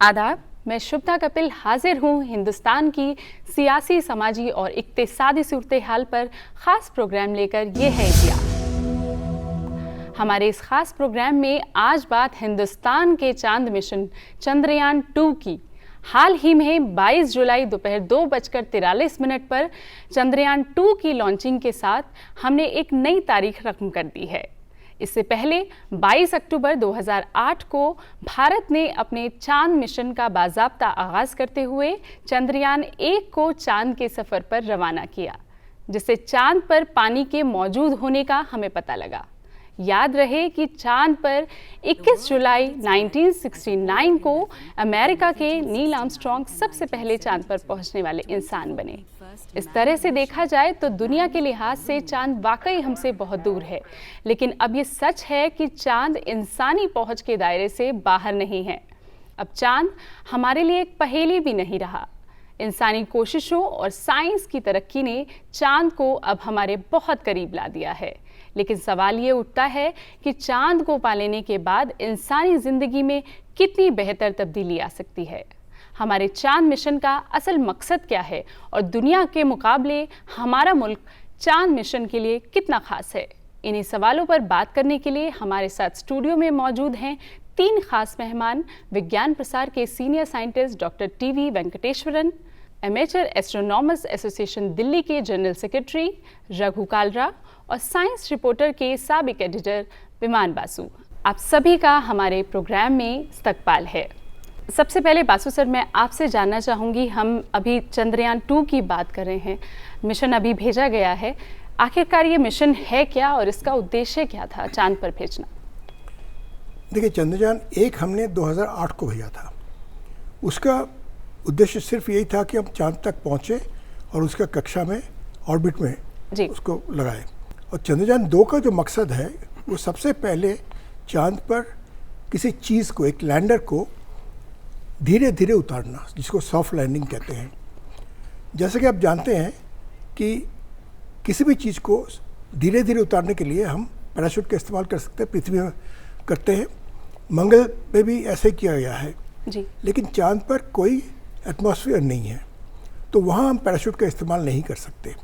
आदाब, मैं शुभदा कपिल हाजिर हूँ हिंदुस्तान की सियासी, समाजी और इक्तिसादी सूरत हाल पर ख़ास प्रोग्राम लेकर। ये है इंडिया। हमारे इस खास प्रोग्राम में आज बात हिंदुस्तान के चांद मिशन चंद्रयान 2 की। हाल ही में 22 जुलाई दोपहर 2:43 पर चंद्रयान 2 की लॉन्चिंग के साथ हमने एक नई तारीख रकम कर दी है। इससे पहले 22 अक्टूबर 2008 को भारत ने अपने चांद मिशन का बाज़ाब्ता आगाज़ करते हुए चंद्रयान 1 को चांद के सफ़र पर रवाना किया, जिससे चांद पर पानी के मौजूद होने का हमें पता लगा। याद रहे कि चांद पर 21 जुलाई 1969 को अमेरिका के नील आर्मस्ट्रॉन्ग सबसे पहले चांद पर पहुंचने वाले इंसान बने। इस तरह से देखा जाए तो दुनिया के लिहाज से चांद वाकई हमसे बहुत दूर है, लेकिन अब ये सच है कि चांद इंसानी पहुंच के दायरे से बाहर नहीं है। अब चांद हमारे लिए एक पहेली भी नहीं रहा। इंसानी कोशिशों और साइंस की तरक्की ने चांद को अब हमारे बहुत करीब ला दिया है। लेकिन सवाल ये उठता है कि चांद को पा लेने के बाद इंसानी ज़िंदगी में कितनी बेहतर तब्दीली आ सकती है। हमारे चांद मिशन का असल मकसद क्या है और दुनिया के मुकाबले हमारा मुल्क चांद मिशन के लिए कितना खास है। इन्हीं सवालों पर बात करने के लिए हमारे साथ स्टूडियो में मौजूद हैं 3 खास मेहमान। विज्ञान प्रसार के senior scientist doctor T V Venkateswaran, amateur astronomers association Delhi के जनरल सेक्रेटरी रघु कालरा और साइंस रिपोर्टर के साबिक एडिटर विमान बासु। आप सभी का हमारे प्रोग्राम में इस्तकबाल है। सबसे पहले बासु सर, मैं आपसे जानना चाहूँगी, हम अभी चंद्रयान 2 की बात कर रहे हैं, मिशन अभी भेजा गया है। आखिरकार ये मिशन है क्या और इसका उद्देश्य क्या था चांद पर भेजना? देखिए, चंद्रयान 1 हमने 2008 को भेजा था। उसका उद्देश्य सिर्फ यही था कि हम चांद तक पहुँचे और उसका कक्षा में ऑर्बिट में उसको लगाए। और चंद्रयान 2 का जो मकसद है वो सबसे पहले चांद पर किसी चीज़ को, एक लैंडर को धीरे धीरे उतारना, जिसको सॉफ्ट लैंडिंग कहते हैं। जैसे कि आप जानते हैं कि किसी भी चीज़ को धीरे धीरे उतारने के लिए हम पैराशूट का इस्तेमाल कर सकते हैं, पृथ्वी में करते हैं, मंगल पे भी ऐसे किया गया है जी। लेकिन चांद पर कोई एटमॉस्फेयर नहीं है, तो वहाँ हम पैराशूट का इस्तेमाल नहीं कर सकते।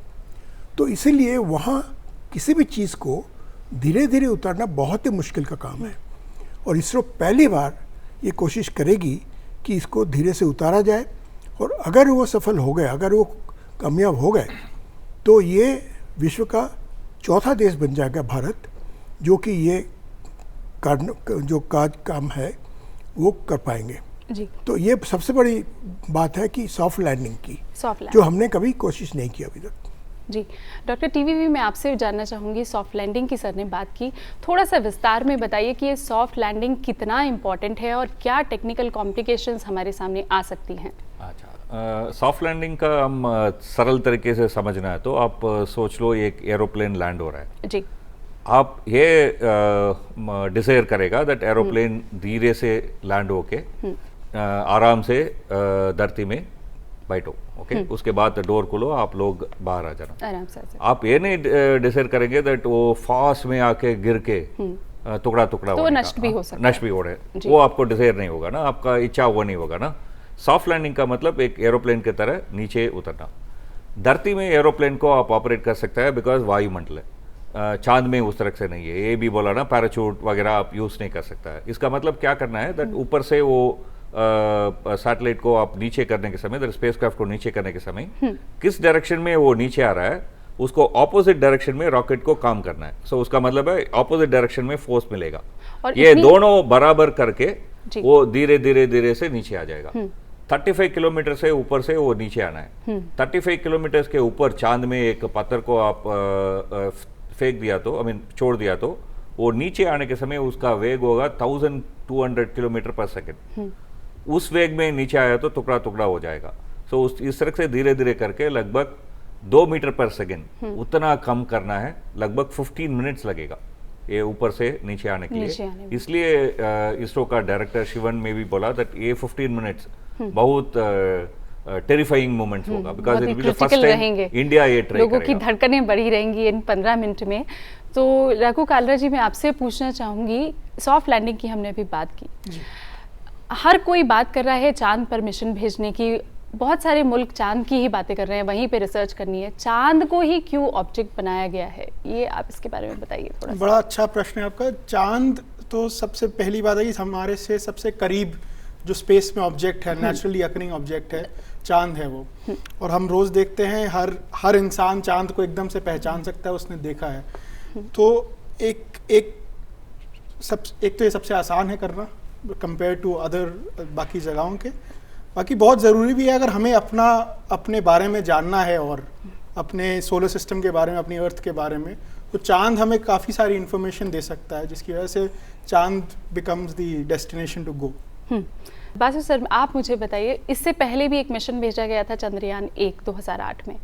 तो इसीलिए वहाँ किसी भी चीज़ को धीरे धीरे उतारना बहुत ही मुश्किल का काम है। और इसरो पहली बार ये कोशिश करेगी कि इसको धीरे से उतारा जाए, और अगर वो सफल हो गए, अगर वो कामयाब हो गए, तो ये विश्व का चौथा देश बन जाएगा भारत, जो कि ये काम है वो कर पाएंगे जी। तो ये सबसे बड़ी बात है कि सॉफ्ट लैंडिंग की, जो हमने कभी कोशिश नहीं की अभी तक। जी, डॉक्टर टीवी मैं आपसे जानना चाहूँगी, सॉफ्ट लैंडिंग की सर ने बात की, थोड़ा सा विस्तार में बताइए कि ये सॉफ्ट लैंडिंग कितना इम्पॉर्टेंट है और क्या टेक्निकल कॉम्प्लिकेशंस हमारे सामने आ सकती हैं? अच्छा, सॉफ्ट लैंडिंग का हम सरल तरीके से समझना है तो आप सोच लो एक एरोप्लेन लैंड हो रहा है जी। आप ये डिजायर करेगा दैट एरोप्लेन धीरे से लैंड होके आराम से धरती में बैठो, ओके। उसके बाद डोर खोलो, आप लोग बाहर आ जाना आराम से। आप ये नहीं डिसाइड करेंगे दैट वो फास्ट में आके गिर के टुकड़ा टुकड़ा तो नष्ट भी हो सकता है, नष्ट भी हो रहे, वो आपको डिसाइड नहीं होगा ना, आपका इच्छा वो नहीं होगा ना। सॉफ्ट लैंडिंग का मतलब एक एरोप्लेन की तरह नीचे उतरना। धरती में एरोप्लेन को आप ऑपरेट कर सकता है बिकॉज वायुमंडल है, चांद में उस तरह से नहीं है। ये भी बोला ना, पैराशूट वगैरह आप यूज नहीं कर सकता है। इसका मतलब क्या करना है दैट ऊपर से वो सैटेलाइट को आप नीचे करने के समय, स्पेसक्राफ्ट को नीचे करने के समय किस डायरेक्शन में वो नीचे आ रहा है, उसको ऑपोजिट डायरेक्शन में रॉकेट को काम करना है। सो उसका मतलब है ऑपोजिट डायरेक्शन में फोर्स मिलेगा, ये दोनों बराबर करके वो धीरे धीरे धीरे से नीचे आ जाएगा। 35 किलोमीटर से ऊपर से वो नीचे आना है। 35 किलोमीटर के ऊपर चांद में एक पत्थर को आप फेंक दिया तो, छोड़ दिया तो वो नीचे आने के समय उसका वेग होगा 1200 किलोमीटर पर सेकेंड। उस वेग में नीचे आया तो टुकड़ा टुकड़ा हो जाएगा। सो इस तरह से धीरे धीरे करके लगभग 2 मीटर पर सेकेंड उतना कम करना है, लगभग 15 मिनट्स लगेगा ये ऊपर से नीचे आने के लिए। इसलिए इसरो का डायरेक्टर शिवन में भी बोला दैट ये 15 मिनट्स बहुत टेरिफाइंग मोमेंट्स होगा, because it will be the first time India ये ट्राई करेगा। लोगों की धड़कनें बढ़ी रहेंगी इन 15 मिनट में। तो रघु कालरा जी, मैं आपसे पूछना चाहूँगी, सॉफ्ट लैंडिंग की हमने अभी बात की, हर कोई बात कर रहा है चांद पर मिशन भेजने की, बहुत सारे मुल्क चांद की ही बातें कर रहे हैं, वहीं पे रिसर्च करनी है, चांद को ही क्यों ऑब्जेक्ट बनाया गया है? ये आप इसके बारे में बताइए थोड़ा सा। बड़ा अच्छा प्रश्न है आपका। चांद तो सबसे पहली बात है कि हमारे से सबसे करीब जो स्पेस में ऑब्जेक्ट है, नेचुरली अकरिंग ऑब्जेक्ट है, चांद है वो। और हम रोज देखते हैं, हर इंसान चांद को एकदम से पहचान सकता है, उसने देखा है। तो एक तो ये सबसे आसान है करना कंपेयर टू अदर बाकी जगहों के। बाकी बहुत ज़रूरी भी है, अगर हमें अपने बारे में जानना है और अपने सोलर सिस्टम के बारे में, अपनी अर्थ के बारे में, तो चांद हमें काफ़ी सारी इन्फॉर्मेशन दे सकता है, जिसकी वजह से चांद becomes the destination to go. Basu sir, आप मुझे बताइए, इससे पहले भी एक मिशन भेजा गया था चंद्रयान 1 2008 में।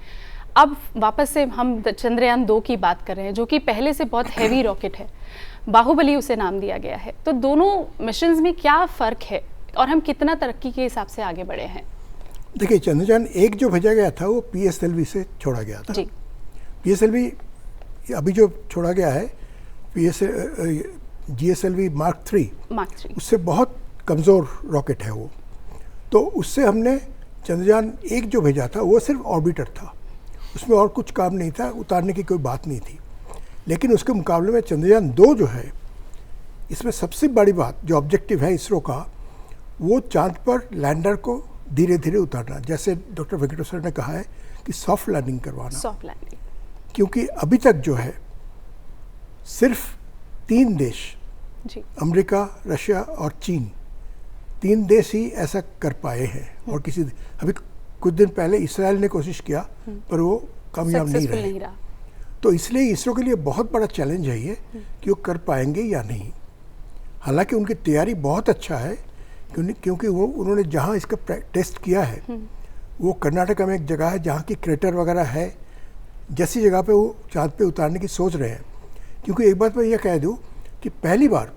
अब वापस से हम चंद्रयान 2 की बात कर रहे हैं, जो कि पहले से बहुत हैवी रॉकेट है, बाहुबली उसे नाम दिया गया है। तो दोनों मिशंस में क्या फ़र्क है और हम कितना तरक्की के हिसाब से आगे बढ़े हैं? देखिए, चंद्रयान 1 जो भेजा गया था वो PSLV से छोड़ा गया था। जी। PSLV अभी जो छोड़ा गया है GSLV Mark 3, उससे बहुत कमज़ोर रॉकेट है वो। तो उससे हमने चंद्रयान 1 जो भेजा था वो सिर्फ ऑर्बिटर था, उसमें और कुछ काम नहीं था, उतारने की कोई बात नहीं थी। लेकिन उसके मुकाबले में चंद्रयान 2 जो है, इसमें सबसे बड़ी बात जो ऑब्जेक्टिव है इसरो का, वो चांद पर लैंडर को धीरे धीरे उतारना, जैसे डॉक्टर वेंकटेश्वर ने कहा है कि सॉफ्ट लैंडिंग करवाना। Soft landing. क्योंकि अभी तक जो है सिर्फ 3 देश, अमेरिका, रशिया और चीन, 3 देश ही ऐसा कर पाए हैं। और अभी कुछ दिन पहले इसराइल ने कोशिश किया पर वो कामयाब नहीं रहे। तो इसलिए इसरो के लिए बहुत बड़ा चैलेंज है ये कि वो कर पाएंगे या नहीं। हालांकि उनकी तैयारी बहुत अच्छा है, क्योंकि उन्होंने जहाँ इसका टेस्ट किया है वो कर्नाटका में एक जगह है जहाँ की क्रेटर वगैरह है, जैसी जगह पे वो चांद पे उतारने की सोच रहे हैं। क्योंकि एक बात मैं ये कह दूँ कि पहली बार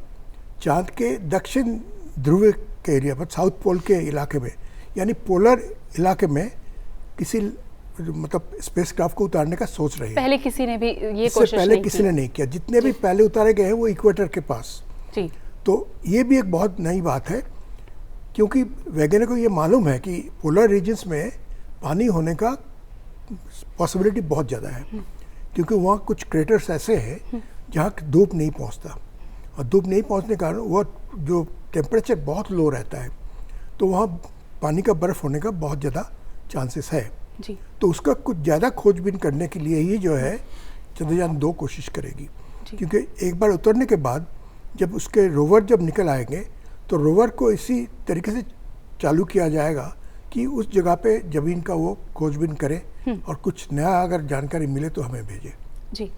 चांद के दक्षिण ध्रुव के एरिया पर, साउथ पोल के इलाके में, यानी पोलर इलाके में किसी मतलब स्पेसक्राफ्ट को उतारने का सोच रहे हैं। पहले किसी ने भी ये कोशिश पहले किसी ने नहीं किया। जितने भी पहले उतारे गए हैं वो इक्वेटर के पास। जी। तो ये भी एक बहुत नई बात है, क्योंकि वैज्ञानिकों को ये मालूम है कि पोलर रीजन्स में पानी होने का पॉसिबिलिटी बहुत ज़्यादा है, क्योंकि वहाँ कुछ क्रेटर्स ऐसे हैं जहाँ धूप नहीं पहुँचता, और धूप नहीं पहुँचने के कारण वो जो टेम्परेचर बहुत लो रहता है, तो वहाँ पानी का बर्फ़ होने का बहुत ज़्यादा चांसेस है। जी। तो उसका कुछ ज़्यादा खोजबीन करने के लिए ही जो है चंद्रयान 2 कोशिश करेगी। क्योंकि एक बार उतरने के बाद जब उसके रोवर जब निकल आएंगे तो रोवर को इसी तरीके से चालू किया जाएगा कि उस जगह पे ज़मीन का वो खोजबीन करे और कुछ नया अगर जानकारी मिले तो हमें भेजे। जी।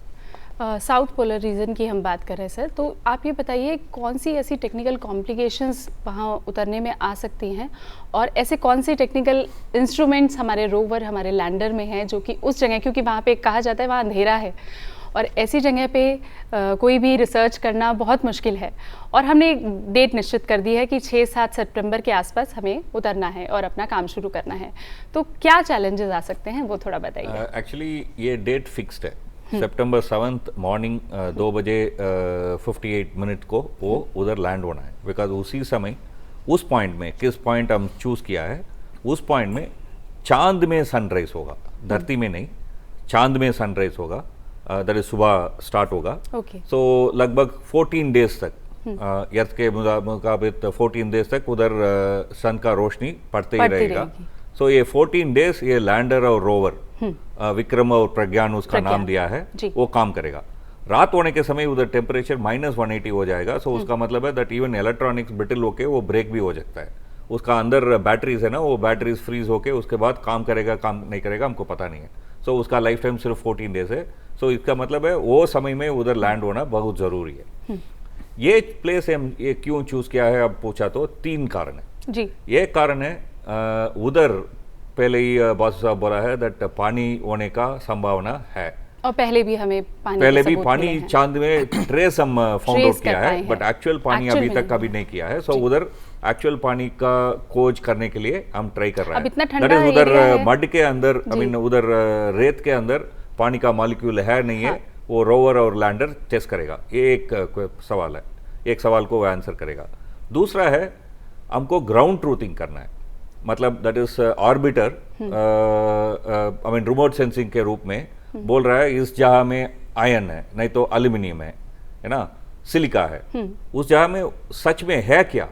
साउथ पोलर रीजन की हम बात कर रहे हैं सर, तो आप ये बताइए कौन सी ऐसी टेक्निकल कॉम्प्लिकेशंस वहाँ उतरने में आ सकती हैं, और ऐसे कौन से टेक्निकल इंस्ट्रूमेंट्स हमारे रोवर, हमारे लैंडर में हैं जो कि उस जगह, क्योंकि वहाँ पे कहा जाता है वहाँ अंधेरा है और ऐसी जगह पे कोई भी रिसर्च करना बहुत मुश्किल है, और हमने एक डेट निश्चित कर दी है कि 6-7 सितंबर के आसपास हमें उतरना है और अपना काम शुरू करना है। तो क्या चैलेंजेस आ सकते हैं वो थोड़ा बताइए। एक्चुअली ये डेट फिक्स्ड है, सितंबर 7 मॉर्निंग 2 बजे 58 मिनट को वो उधर लैंड होना है। बिकॉज उसी समय उस पॉइंट में, किस पॉइंट हम चूज किया है, उस पॉइंट में चांद में सनराइज होगा, धरती में नहीं, चांद में सनराइज होगा। दैट इज सुबह स्टार्ट होगा। सो लगभग 14 डेज तक अर्थ के मुताबिक 14 डेज तक उधर सन का रोशनी पड़ते ही रहेगा। सो ये 14 डेज ये लैंडर और रोवर विक्रम और प्रज्ञान उसका नाम दिया है, वो काम करेगा। रात होने के समय उधर टेम्परेचर -180 हो जाएगा। सो उसका मतलब है दैट इवन इलेक्ट्रॉनिक्स ब्रिटल होके वो ब्रेक भी हो सकता है। उसका अंदर बैटरीज है ना, वो बैटरीज फ्रीज होके उसके बाद काम करेगा, काम नहीं करेगा हमको पता नहीं है। सो उसका लाइफ टाइम सिर्फ 14 डेज है। सो इसका मतलब है वो समय में उधर लैंड होना बहुत ज़रूरी है। ये प्लेस हम ये क्यों चूज़ किया है, अब पूछा तो 3 कारण है जी। ये कारण है उधर पहले ही बासु साहब बोला है दैट पानी होने का संभावना है, और पहले भी पानी चांद में ट्रेस हम फाउंड आउट किया है, बट एक्चुअल पानी अभी तक कभी नहीं किया है। सो उधर एक्चुअल पानी का खोज करने के लिए हम ट्राई कर रहे हैं। दैट इज उधर मड के अंदर, आई मीन उधर रेत के अंदर पानी का मॉलिक्यूल है नहीं है, वो रोवर और लैंडर टेस्ट करेगा। ये एक सवाल है, एक सवाल को वो आंसर करेगा। दूसरा है हमको ग्राउंड ट्रूथिंग करना है, मतलब that is orbiter, I mean remote sensing के रूप में बोल रहा है इस जगह में आयरन है, नहीं तो एल्यूमिनियम है ना, सिलिका है, उस जगह में सच में है क्या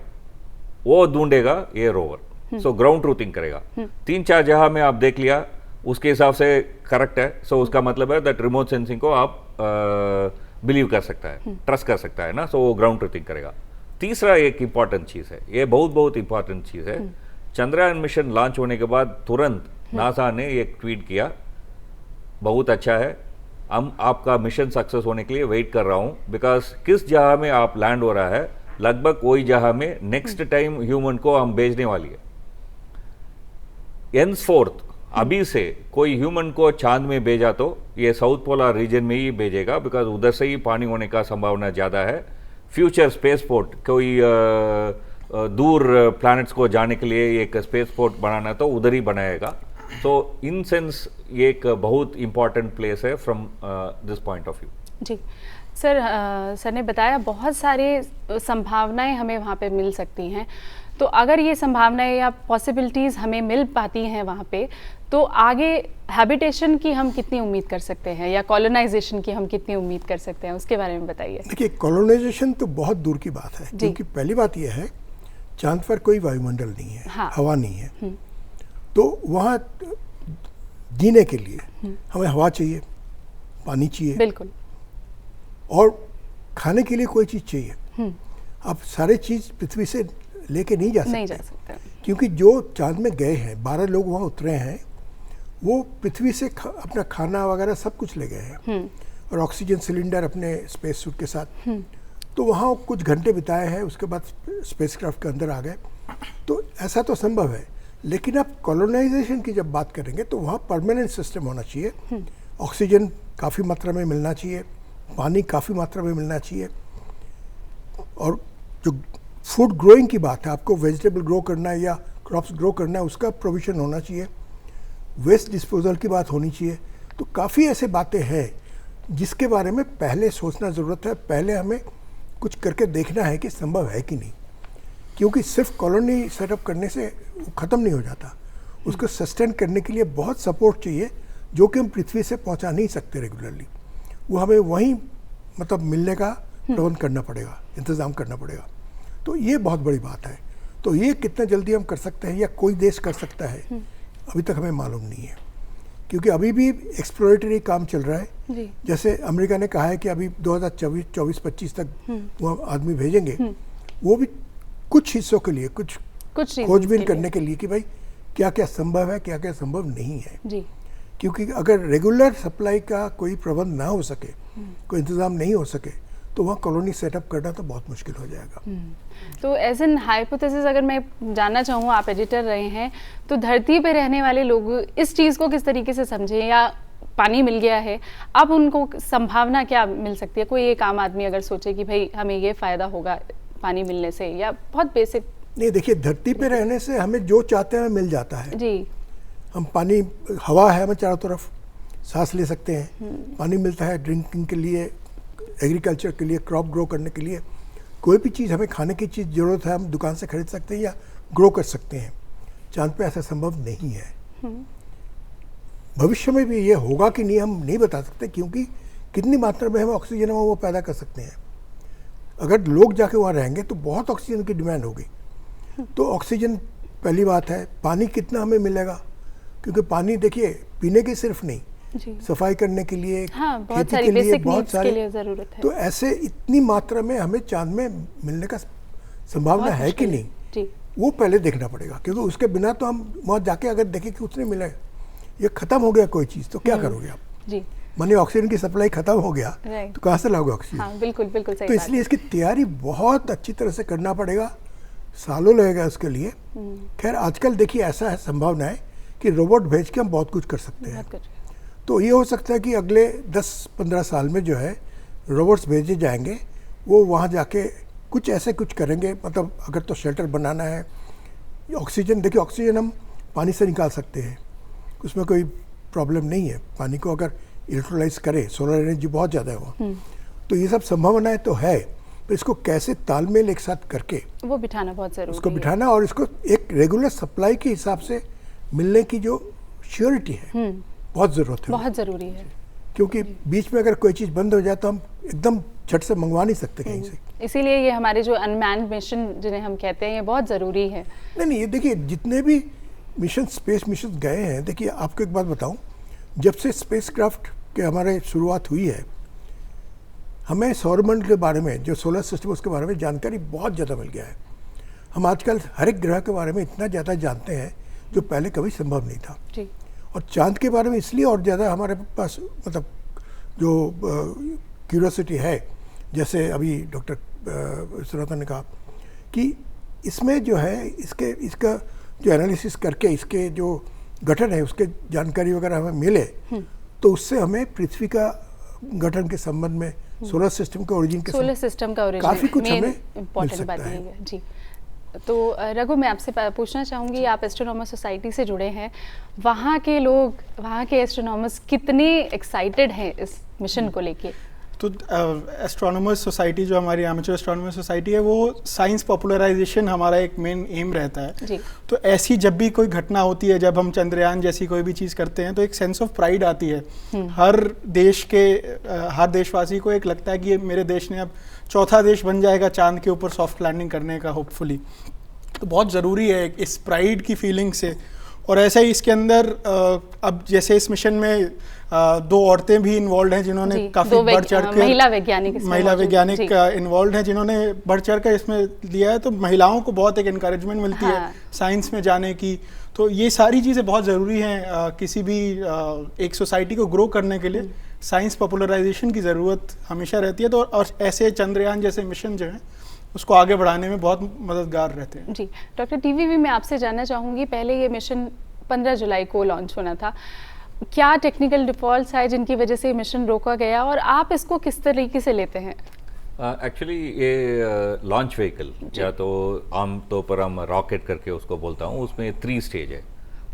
वो ढूंढेगा ये रोवर। सो ग्राउंड ट्रूथिंग करेगा। 3-4 जगह में आप देख लिया उसके हिसाब से करेक्ट है, सो उसका मतलब है दैट रिमोट सेंसिंग को आप बिलीव कर सकता है, ट्रस्ट कर सकता है ना, सो वो ग्राउंड ट्रूथिंग करेगा। तीसरा एक इंपॉर्टेंट चीज है, ये बहुत इंपॉर्टेंट चीज है, चंद्रयान मिशन लॉन्च होने के बाद तुरंत नासा ने एक ट्वीट किया, बहुत अच्छा है, हम आपका मिशन सक्सेस होने के लिए वेट कर रहा हूं, बिकॉज किस जगह में आप लैंड हो रहा है लगभग वही जगह में नेक्स्ट टाइम ह्यूमन को हम भेजने वाली है। henceforth अभी से कोई ह्यूमन को चांद में भेजा तो ये साउथ पोलर रीजन में ही भेजेगा, बिकॉज उधर से ही पानी होने का संभावना ज़्यादा है। फ्यूचर स्पेसपोर्ट कोई दूर प्लैनेट्स को जाने के लिए एक स्पेसपोर्ट बनाना तो उधर ही बनाएगा। तो इन सेंस ये एक बहुत इंपॉर्टेंट प्लेस है from this point of view. जी सर, सर ने बताया बहुत सारे संभावनाएं हमें वहाँ पे मिल सकती हैं, तो अगर ये संभावनाएं या पॉसिबिलिटीज़ हमें मिल पाती हैं वहाँ पे, तो आगे हैबिटेशन की हम कितनी उम्मीद कर सकते हैं या कॉलोनाइजेशन की हम कितनी उम्मीद कर सकते हैं, उसके बारे में बताइए। देखिए, कॉलोनाइजेशन तो बहुत दूर की बात है, क्योंकि पहली बात यह है चांद पर कोई वायुमंडल नहीं है, हाँ। हवा नहीं है, तो वहाँ जीने के लिए हमें हवा चाहिए, पानी चाहिए, बिल्कुल, और खाने के लिए कोई चीज़ चाहिए। अब सारे चीज़ पृथ्वी से लेके नहीं जा सकते, क्योंकि जो चांद में गए हैं 12 लोग वहाँ उतरे हैं, वो पृथ्वी से अपना खाना वगैरह सब कुछ ले गए हैं और ऑक्सीजन सिलेंडर अपने स्पेस सूट के साथ, तो वहाँ कुछ घंटे बिताए हैं, उसके बाद स्पेसक्राफ्ट के अंदर आ गए। तो ऐसा तो संभव है, लेकिन आप कॉलोनाइजेशन की जब बात करेंगे तो वहाँ परमानेंट सिस्टम होना चाहिए, ऑक्सीजन काफ़ी मात्रा में मिलना चाहिए, पानी काफ़ी मात्रा में मिलना चाहिए, और जो फूड ग्रोइंग की बात है, आपको वेजिटेबल ग्रो करना है या क्रॉप्स ग्रो करना है, उसका प्रोविज़न होना चाहिए, वेस्ट डिस्पोजल की बात होनी चाहिए। तो काफ़ी ऐसे बातें हैं जिसके बारे में पहले सोचना ज़रूरत है, पहले हमें कुछ करके देखना है कि संभव है कि नहीं, क्योंकि सिर्फ कॉलोनी सेटअप करने से वो ख़त्म नहीं हो जाता, उसको सस्टेन करने के लिए बहुत सपोर्ट चाहिए, जो कि हम पृथ्वी से पहुंचा नहीं सकते रेगुलरली, वो हमें वहीं मतलब मिलने का प्रबंध करना पड़ेगा, इंतज़ाम करना पड़ेगा। तो ये बहुत बड़ी बात है। तो ये कितना जल्दी हम कर सकते हैं या कोई देश कर सकता है, अभी तक हमें मालूम नहीं है, क्योंकि अभी भी एक्सप्लोरेटरी काम चल रहा है जी। जैसे अमेरिका ने कहा है कि अभी 2024-25 तक वो आदमी भेजेंगे, वो भी कुछ हिस्सों के लिए कुछ खोजबीन करने के लिए कि भाई क्या क्या संभव है, क्या क्या संभव नहीं है जी। क्योंकि अगर रेगुलर सप्लाई का कोई प्रबंध ना हो सके, कोई इंतज़ाम नहीं हो सके, तो वहाँ कॉलोनी सेटअप करना तो बहुत मुश्किल हो जाएगा। तो एज एन हाइपोथेसिस अगर मैं जानना चाहूँ, आप एडिटर रहे हैं, तो धरती पे रहने वाले लोग इस चीज़ को किस तरीके से समझें, या पानी मिल गया है, अब उनको संभावना क्या मिल सकती है? कोई एक आम आदमी अगर सोचे कि भाई हमें ये फ़ायदा होगा पानी मिलने से, या बहुत बेसिक। नहीं, देखिए, धरती पे रहने से हमें जो चाहते हैं मिल जाता है जी। हम पानी, हवा है, हमें चारों तरफ सांस ले सकते हैं, पानी मिलता है ड्रिंकिंग के लिए, एग्रीकल्चर के लिए, क्रॉप ग्रो करने के लिए, कोई भी चीज़ हमें खाने की चीज़ ज़रूरत है हम दुकान से खरीद सकते हैं या ग्रो कर सकते हैं। चांद पे ऐसा संभव नहीं है। भविष्य में भी ये होगा कि नहीं हम नहीं बता सकते, क्योंकि कितनी मात्रा में हम ऑक्सीजन वो पैदा कर सकते हैं। अगर लोग जाके वहाँ रहेंगे तो बहुत ऑक्सीजन की डिमांड होगी, तो ऑक्सीजन पहली बात है। पानी कितना हमें मिलेगा, क्योंकि पानी देखिए पीने की सिर्फ नहीं, सफाई करने के लिए, हाँ, बहुत खेती सारी के लिए, बेसिक बहुत नीड्स के लिए ज़रूरत है। तो ऐसे इतनी मात्रा में हमें चांद में मिलने का संभावना है कि नहीं, जी। वो पहले देखना पड़ेगा, क्योंकि उसके बिना तो हम वहाँ जाके अगर देखें कि कुछ नहीं मिला, ये खत्म हो गया कोई चीज़, तो क्या करोगे आप? जी। मानिए ऑक्सीजन की सप्लाई खत्म हो गया, तो कहाँ से लाओगे ऑक्सीजन? हाँ, बिल्कुल बिल्कुल सही तो इसलिए इसकी तैयारी बहुत अच्छी तरह से करना पड़ेगा, सालों लगेगा उसके लिए। खैर आजकल देखिए ऐसा है, संभावना है कि रोबोट भेज के हम बहुत कुछ कर सकते हैं। तो ये हो सकता है कि अगले 10-15 साल में जो है रोबोट्स भेजे जाएंगे, वो वहाँ जाके कुछ ऐसे कुछ करेंगे, मतलब अगर तो शेल्टर बनाना है, ऑक्सीजन, देखिए ऑक्सीजन हम पानी से निकाल सकते हैं, उसमें कोई प्रॉब्लम नहीं है। पानी को अगर इलेक्ट्रोलाइज करे, सोलर एनर्जी बहुत ज़्यादा है वो, तो ये सब संभावनाएं तो है, तो इसको कैसे तालमेल एक साथ करके वो बिठाना बहुत ज़रूरी उसको है। बिठाना और इसको एक रेगुलर सप्लाई के हिसाब से मिलने की जो श्योरिटी है बहुत ज़रूरत है, बहुत ज़रूरी है। क्योंकि बीच में अगर कोई चीज़ बंद हो जाए तो हम एकदम झट से मंगवा नहीं सकते कहीं से। इसीलिए ये हमारे जो अनमैन्ड मिशन जिन्हें हम कहते हैं ये बहुत ज़रूरी है। नहीं, ये देखिए जितने भी मिशन, स्पेस मिशन गए हैं, देखिए आपको एक बात बताऊं, जब से स्पेसक्राफ्ट के हमारे शुरुआत हुई है, हमें सौरमंडल के बारे में, जो सोलर सिस्टम उसके बारे में जानकारी बहुत ज़्यादा मिल गया है। हम आजकल हर एक ग्रह के बारे में इतना ज़्यादा जानते हैं जो पहले कभी संभव नहीं था। जी। और चांद के बारे में इसलिए और ज़्यादा हमारे पास मतलब जो क्यूरियोसिटी है, जैसे अभी डॉक्टर सुरता ने कहा कि इसमें जो है इसका जो एनालिसिस करके इसके जो गठन है उसके जानकारी वगैरह हमें मिले तो उससे हमें पृथ्वी का गठन के संबंध में, सोलर सिस्टम के ओरिजिन के सोलर सिस्टम का ओरिजिन काफ़ी कुछ हमें इम्पोर्टेंट मिल बात सकता ये है। है। जी। तो रघु, मैं आपसे पूछना चाहूँगी, आप एस्ट्रोनॉमर सोसाइटी से जुड़े हैं, वहाँ के लोग, वहाँ के एस्ट्रोनॉमर्स कितने एक्साइटेड हैं इस मिशन को लेके? तो एस्ट्रोनॉमर्स सोसाइटी जो हमारी एमेच्योर एस्ट्रोनॉमर्स सोसाइटी है, वो साइंस पॉपुलराइजेशन हमारा एक मेन एम रहता है। जी। तो ऐसी जब भी कोई घटना होती है, जब हम चंद्रयान जैसी कोई भी चीज़ करते हैं, तो एक सेंस ऑफ प्राइड आती है। हर देशवासी को एक लगता है कि ये मेरे देश ने अब चौथा देश बन जाएगा चांद के ऊपर सॉफ्ट लैंडिंग करने का, होपफुली। तो बहुत ज़रूरी है इस प्राइड की फीलिंग से। और ऐसे ही इसके अंदर अब जैसे इस मिशन में 2 औरतें भी इन्वॉल्व हैं जिन्होंने काफ़ी बढ़ चढ़ कर, महिला वैज्ञानिक इन्वॉल्व हैं जिन्होंने बढ़ चढ़ कर इसमें लिया है। तो महिलाओं को बहुत एक एनकरेजमेंट मिलती है साइंस में जाने की। तो ये सारी चीज़ें बहुत ज़रूरी हैं किसी भी एक सोसाइटी को ग्रो करने के लिए। साइंस पॉपुलराइजेशन की ज़रूरत हमेशा रहती है। तो और ऐसे चंद्रयान जैसे मिशन जो हैं उसको आगे बढ़ाने में बहुत मददगार रहते हैं। जी। डॉक्टर टीवीवी, मैं आपसे जानना चाहूँगी, पहले ये मिशन 15 जुलाई को लॉन्च होना था, क्या टेक्निकल डिफॉल्ट्स है जिनकी वजह से मिशन रोका गया और आप इसको किस तरीके से लेते हैं? एक्चुअली ये लॉन्च व्हीकल, या तो आम तौर पर हम रॉकेट करके उसको बोलता हूँ, उसमें 3 स्टेज है।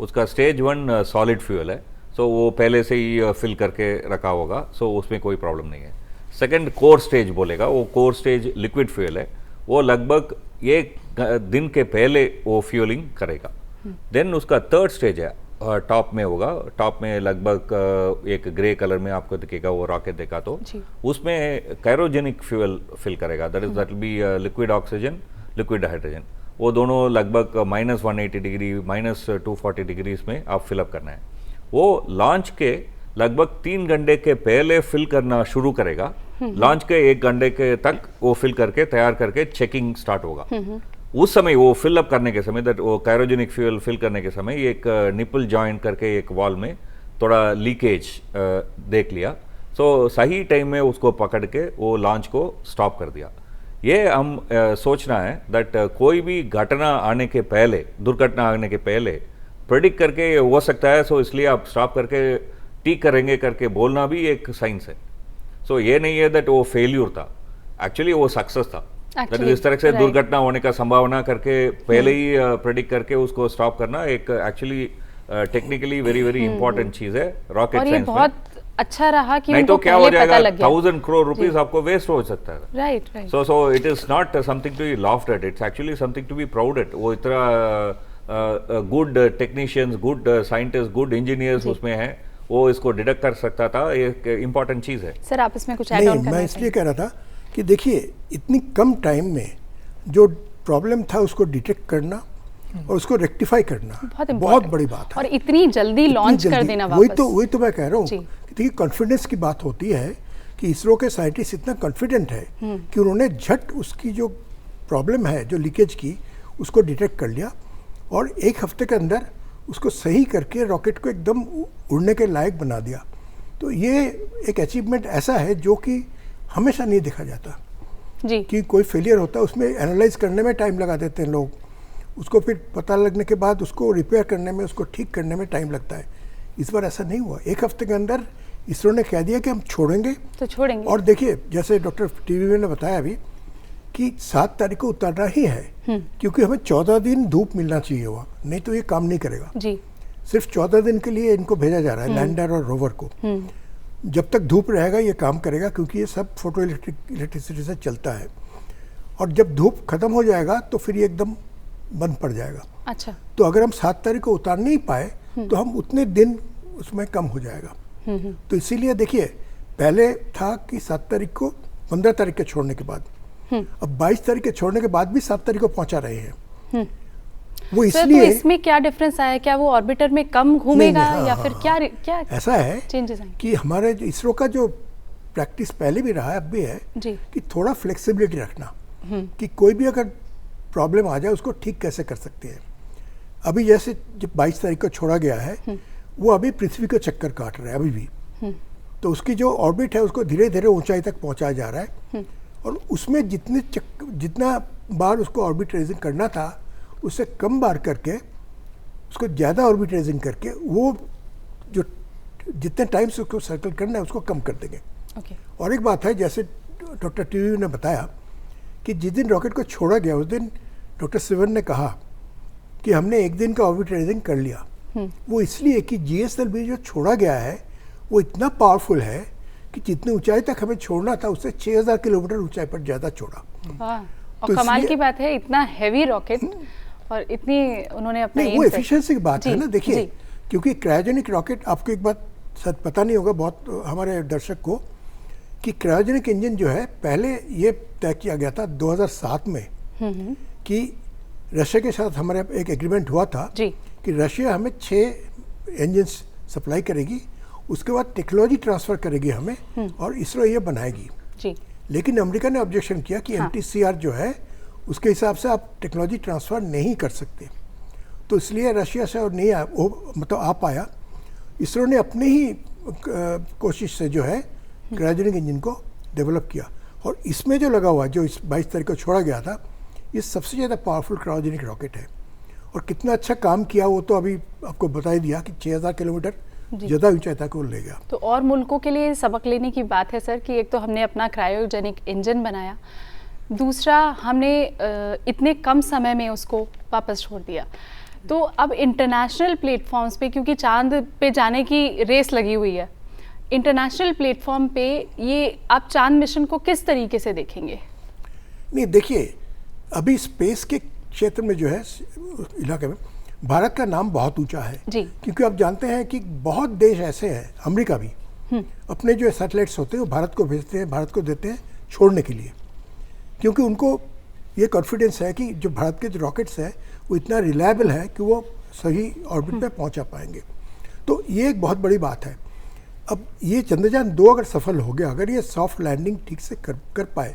उसका स्टेज 1 सॉलिड फ्यूल है, सो वो पहले से ही फिल करके रखा होगा, सो उसमें कोई प्रॉब्लम नहीं है। सेकंड कोर स्टेज बोलेगा, वो कोर स्टेज लिक्विड फ्यूल है, वो लगभग 1 दिन के पहले वो फ्यूलिंग करेगा। देन उसका 3rd स्टेज है, टॉप में होगा, टॉप में लगभग एक ग्रे कलर में आपको दिखेगा वो रॉकेट देखा तो उसमें कैरोजेनिक फ्यूल फिल करेगा, that will be liquid oxygen, liquid hydrogen. वो दोनों लगभग -180 डिग्री, -240 डिग्रीज में आप फिलअप करना है। वो लॉन्च के लगभग 3 घंटे के पहले फिल करना शुरू करेगा। लॉन्च के 1 घंटे के तक वो फिल करके तैयार करके चेकिंग स्टार्ट होगा। उस समय वो फिल अप करने के समय, दैट वो कैरोजेनिक फ्यूल फिल करने के समय एक निपल जॉइंट करके एक वॉल में थोड़ा लीकेज देख लिया, सो सही टाइम में उसको पकड़ के वो लॉन्च को स्टॉप कर दिया। ये हम सोचना है दैट कोई भी घटना आने के पहले, दुर्घटना आने के पहले प्रेडिक्ट करके हो सकता है, सो इसलिए आप स्टॉप करके ठीक करेंगे करके बोलना भी एक साइंस है। सो ये नहीं है दैट वो फेल्यूर था, एक्चुअली वो सक्सेस था। दैट इस तरह से दुर्घटना होने का संभावना करके पहले ही प्रेडिक्ट करके उसको स्टॉप करना एक एक्चुअली टेक्निकली वेरी इंपॉर्टेंट चीज है रॉकेट साइंस में। बहुत अच्छा रहा कि नहीं उनको तो क्या हो पहले पता जाएगा, लग गया। 1000 करोड़ रुपीस आपको वेस्ट हो सकता है। Right. So it is not something to be laughed at, it's actually something to be proud at. वो इतना good technicians, good scientist, good engineers उसमें हैं, वो इसको डिडक्ट कर सकता था। एक इंपॉर्टेंट चीज है। सर, आप इसमें कुछ ऐड ऑन करना मैं इसलिए कह रहा था कि देखिए इतनी कम टाइम में जो प्रॉब्लम था उसको डिटेक्ट करना और उसको रेक्टिफाई करना बहुत बड़ी बात है। और इतनी जल्दी लॉन्च कर देना वापस। वही तो मैं कह रहा हूँ कि देखिए कॉन्फिडेंस की बात होती है कि इसरो के साइंटिस्ट इतना कॉन्फिडेंट है कि उन्होंने झट उसकी जो प्रॉब्लम है, जो लीकेज की, उसको डिटेक्ट कर लिया और 1 हफ्ते के अंदर उसको सही करके रॉकेट को एकदम उड़ने के लायक बना दिया। तो ये एक अचीवमेंट ऐसा है जो कि हमेशा नहीं देखा जाता जी। कि कोई फेलियर होता है, उसमें एनालाइज करने में टाइम लगा देते हैं लोग, उसको फिर पता लगने के बाद उसको रिपेयर करने में, उसको ठीक करने में टाइम लगता है। इस बार ऐसा नहीं हुआ, 1 हफ्ते के अंदर इसरो ने कह दिया कि हम छोड़ेंगे तो छोड़ेंगे। और देखिए जैसे डॉक्टर टीवी ने बताया अभी कि 7 तारीख को उतारना ही है, क्योंकि हमें 14 दिन धूप मिलना चाहिए हुआ, नहीं तो ये काम नहीं करेगा जी। सिर्फ 14 दिन के लिए इनको भेजा जा रहा है, लैंडर और रोवर को। जब तक धूप रहेगा ये काम करेगा, क्योंकि ये सब फोटो इलेक्ट्रिसिटी से चलता है। और जब धूप खत्म हो जाएगा तो फिर ये एकदम बंद पड़ जाएगा। अच्छा। तो अगर हम 7 तारीख को उतार नहीं पाए तो हम उतने दिन उसमें कम हो जाएगा। तो इसीलिए देखिए, पहले था कि 7 तारीख को 15 तारीख के छोड़ने के बाद, अब 22 तारीख के छोड़ने के बाद भी 7 तारीख को पहुंचा रहे हैं। वो इसलिए, तो इसमें क्या डिफरेंस आया? क्या वो ऑर्बिटर में कम घूमेगा या फिर क्या क्या ऐसा है चेंजेस आए? कि हमारे इसरो का जो प्रैक्टिस पहले भी रहा है, अब भी है जी। कि थोड़ा फ्लेक्सिबिलिटी रखना, कि कोई भी अगर प्रॉब्लम आ जाए उसको ठीक कैसे कर सकते हैं। अभी जैसे जब 22 तारीख को छोड़ा गया है, वो अभी पृथ्वी को चक्कर काट रहा है अभी भी, तो उसकी जो ऑर्बिट है उसको धीरे धीरे ऊंचाई तक पहुंचाया जा रहा है, और उसमें जितना बार उसको ऑर्बिट रेजिंग करना था उससे कम बार करके, उसको ज़्यादा ऑर्बिट रेजिंग करके, वो जो जितने टाइम से उसको सर्कल करना है उसको कम कर देंगे। और एक बात है, जैसे डॉक्टर टीवी ने बताया कि जिस दिन रॉकेट को छोड़ा गया उस दिन डॉक्टर सिवन ने कहा कि हमने एक दिन का ऑर्बिट रेजिंग कर लिया। वो इसलिए कि GSLV जो छोड़ा गया है वो इतना पावरफुल है कि जितनी ऊंचाई तक हमें छोड़ना था उससे 6000 किलोमीटर ऊंचाई पर ज़्यादा छोड़ा। और कमाल की बात है, इतना हैवी रॉकेट और इतनी उन्होंने अपना वो एफिशिएंसी की बात है ना। देखिए, क्योंकि क्रायोजेनिक रॉकेट, आपको एक बात शायद पता नहीं होगा बहुत हमारे दर्शक को, कि क्रायोजेनिक इंजन जो है पहले ये तय किया गया था 2007 में कि रशिया के साथ हमारे एक एग्रीमेंट हुआ था कि रशिया हमें 6 इंजन सप्लाई करेगी, उसके बाद टेक्नोलॉजी ट्रांसफ़र करेगी हमें, और इसरो ये बनाएगी। लेकिन अमेरिका ने ऑब्जेक्शन किया कि MTCR जो है उसके हिसाब से आप टेक्नोलॉजी ट्रांसफ़र नहीं कर सकते, तो इसलिए रशिया से और नहीं मतलब आ पाया। इसरो ने अपने ही कोशिश से जो है क्रायोजेनिक इंजन को डेवलप किया, और इसमें जो लगा हुआ जो इस 22 तारीख को छोड़ा गया था, ये सबसे ज़्यादा पावरफुल क्रायोजेनिक रॉकेट है। और कितना अच्छा काम किया वो तो अभी आपको बता ही दिया कि 6000 किलोमीटर ज़्यादा ऊंचाई तक वो ले गया। तो और मुल्कों के लिए सबक लेने की बात है सर, कि एक तो हमने अपना क्रायोजेनिक इंजन बनाया, दूसरा हमने इतने कम समय में उसको वापस छोड़ दिया। तो अब इंटरनेशनल प्लेटफॉर्म्स पे, क्योंकि चांद पे जाने की रेस लगी हुई है, इंटरनेशनल प्लेटफॉर्म पे ये आप चांद मिशन को किस तरीके से देखेंगे? नहीं, देखिए, अभी स्पेस के क्षेत्र में जो है इलाके में भारत का नाम बहुत ऊंचा है जी। क्योंकि आप जानते हैं कि बहुत देश ऐसे हैं, अमेरिका भी अपने जो सैटेलाइट्स होते हैं वो भारत को भेजते हैं, भारत को देते हैं छोड़ने के लिए, क्योंकि उनको ये कॉन्फिडेंस है कि जो भारत के जो रॉकेट्स हैं वो इतना रिलायबल है कि वो सही ऑर्बिट पे पहुंचा पाएंगे। तो ये एक बहुत बड़ी बात है। अब ये चंद्रयान 2 अगर सफल हो गया, अगर ये सॉफ्ट लैंडिंग ठीक से कर पाए,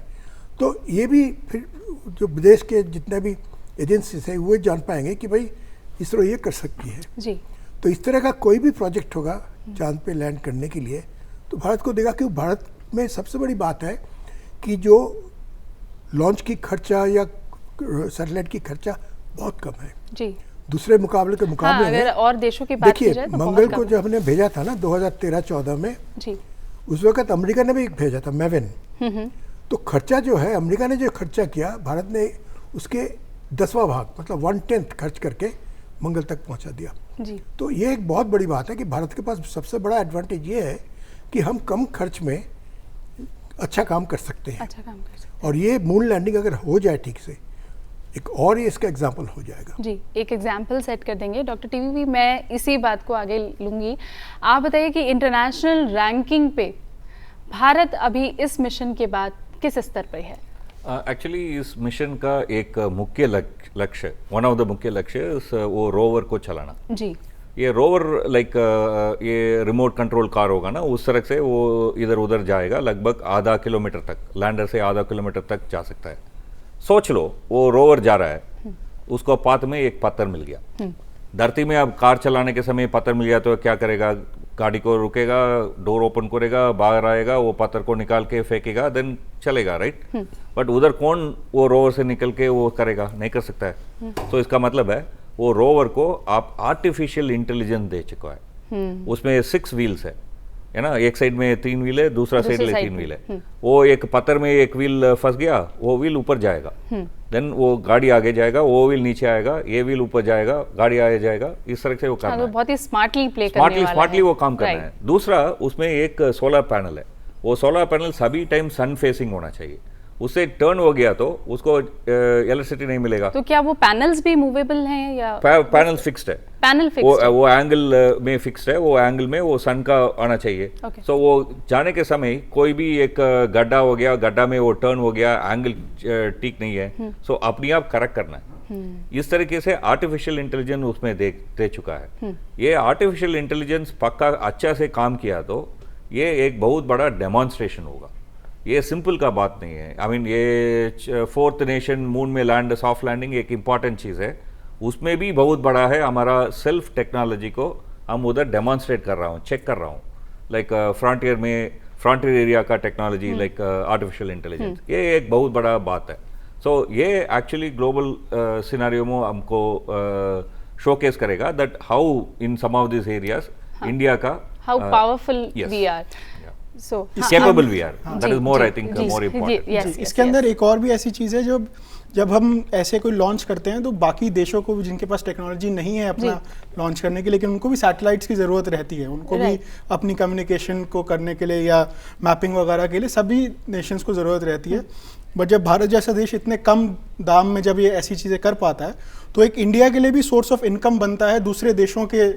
तो ये भी फिर जो विदेश के जितने भी एजेंसीज हैं वो जान पाएंगे कि भाई इसरो ये कर सकती है जी। तो इस तरह का कोई भी प्रोजेक्ट होगा चांद पे लैंड करने के लिए तो भारत को देगा। कि भारत में सबसे बड़ी बात है कि जो लॉन्च की खर्चा या सैटेलाइट की खर्चा बहुत कम है जी, दूसरे मुकाबले के मुकाबले। अगर और देशों की बात की जाए तो मंगल को जो हमने भेजा था ना 2013-14 में जी, उस वक्त अमेरिका ने भी भेजा था मैवेन। तो खर्चा जो है अमेरिका ने जो खर्चा किया भारत ने उसके 10वां भाग मतलब 1/10 खर्च करके मंगल तक पहुंचा दिया जी। तो ये एक बहुत बड़ी बात है कि भारत के पास सबसे बड़ा एडवांटेज ये है कि हम कम खर्च में अच्छा काम कर सकते हैं। अच्छा काम कर सकते और ये मून लैंडिंग अगर हो जाए ठीक से एक और ये इसका एग्जाम्पल हो जाएगा। जी, एक एग्जाम्पल सेट कर देंगे डॉक्टर टीवी। मैं इसी बात को आगे लूँगी। आप बताइए कि इंटरनेशनल रैंकिंग पे भारत अभी इस मिशन के बाद किस स्तर पर है? एक्चुअली इस मिशन का एक मुख्य लक्ष्य वन ऑफ द मुख्य लक्ष्य वो रोवर को चलाना जी। ये रोवर लाइक ये रिमोट कंट्रोल कार होगा ना उस तरह से वो इधर उधर जाएगा, लगभग आधा किलोमीटर तक, लैंडर से आधा किलोमीटर तक जा सकता है। सोच लो वो रोवर जा रहा है, उसको पाथ में एक पत्थर मिल गया। धरती में अब कार चलाने के समय पत्थर मिल गया तो क्या करेगा? गाड़ी को रुकेगा, डोर ओपन करेगा, बाहर आएगा, वो पत्थर को निकाल के फेंकेगा, देन चलेगा, राइट? बट उधर कौन वो रोवर से निकल के वो करेगा? नहीं कर सकता है। तो इसका मतलब है वो रोवर को आप आर्टिफिशियल इंटेलिजेंस दे चुका है। उसमें 6 व्हील्स है ना, एक साइड में 3 व्हील है, दूसरा साइड में 3 व्हील है। वो एक पत्थर में एक व्हील फंस गया, वो व्हील ऊपर जाएगा, देन वो गाड़ी आगे जाएगा, वो व्हील नीचे आएगा, ये व्हील ऊपर जाएगा, गाड़ी आगे जाएगा, इस तरह से वो करना है। बहुत ही स्मार्टली प्ले करने वाला है। स्मार्टली वो काम करना है। दूसरा उसमें एक सोलर पैनल है, वो सोलर पैनल सभी टाइम सन फेसिंग होना चाहिए। उससे टर्न हो गया तो उसको इलेक्ट्रिसिटी नहीं मिलेगा। तो क्या वो पैनल्स भी मूवेबल हैं या पैनल फिक्स्ड है? पैनल फिक्स्ड वो एंगल में फिक्स्ड है, वो एंगल में वो सन का आना चाहिए। सो वो जाने के समय कोई भी एक गड्ढा हो गया, गड्ढा में वो टर्न हो गया, एंगल ठीक नहीं है, सो अपने आप करेक्ट करना है। इस तरीके से आर्टिफिशियल इंटेलिजेंस उसमें दे चुका है। ये आर्टिफिशियल इंटेलिजेंस पक्का अच्छा से काम किया तो ये एक बहुत बड़ा डेमोन्स्ट्रेशन होगा। ये सिंपल का बात नहीं है। आई मीन ये 4th नेशन मून में लैंड, सॉफ्ट लैंडिंग एक इम्पॉर्टेंट चीज़ है, उसमें भी बहुत बड़ा है हमारा सेल्फ टेक्नोलॉजी को हम उधर डेमोन्स्ट्रेट कर रहा हूँ, चेक कर रहा हूँ। लाइक फ्रंटियर एरिया का टेक्नोलॉजी लाइक आर्टिफिशियल इंटेलिजेंस, ये एक बहुत बड़ा बात है। सो ये एक्चुअली ग्लोबल सिनेरियो में हमको शोकेस करेगा that how in some of this areas India का how powerful we are, so capable we are, that is more I think more important. इसके अंदर एक और भी ऐसी चीज़ है, जब हम ऐसे कोई लॉन्च करते हैं तो बाकी देशों को भी जिनके पास टेक्नोलॉजी नहीं है अपना लॉन्च करने के लिए, लेकिन उनको भी सैटेलाइट्स की ज़रूरत रहती है, उनको भी अपनी कम्युनिकेशन को करने के लिए या मैपिंग वगैरह के लिए सभी नेशंस को ज़रूरत रहती है। बट जब भारत जैसा देश इतने कम दाम में जब ये ऐसी चीज़ें कर पाता है तो एक इंडिया के लिए भी सोर्स ऑफ इनकम बनता है, दूसरे देशों के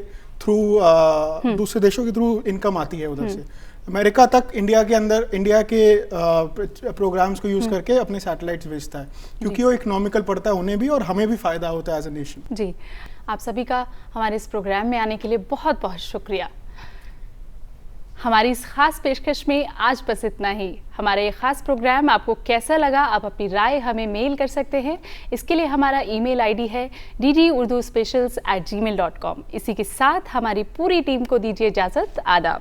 थ्रू इनकम आती है उधर से। अमेरिका तक इंडिया के अंदर इंडिया के प्रोग्राम्स को यूज़ करके अपने सैटेलाइट्स भेजता है, क्योंकि वो इकोनॉमिकल पड़ता है उन्हें भी और हमें भी फ़ायदा होता है एज ए नेशन। जी, आप सभी का हमारे इस प्रोग्राम में आने के लिए बहुत बहुत शुक्रिया। हमारी इस खास पेशकश में आज बस इतना ही। हमारा ये खास प्रोग्राम आपको कैसा लगा, आप अपनी राय हमें मेल कर सकते हैं। इसके लिए हमारा ईमेल आईडी है ddurduspecials@gmail.com। इसी के साथ हमारी पूरी टीम को दीजिए इजाज़त। आदाब।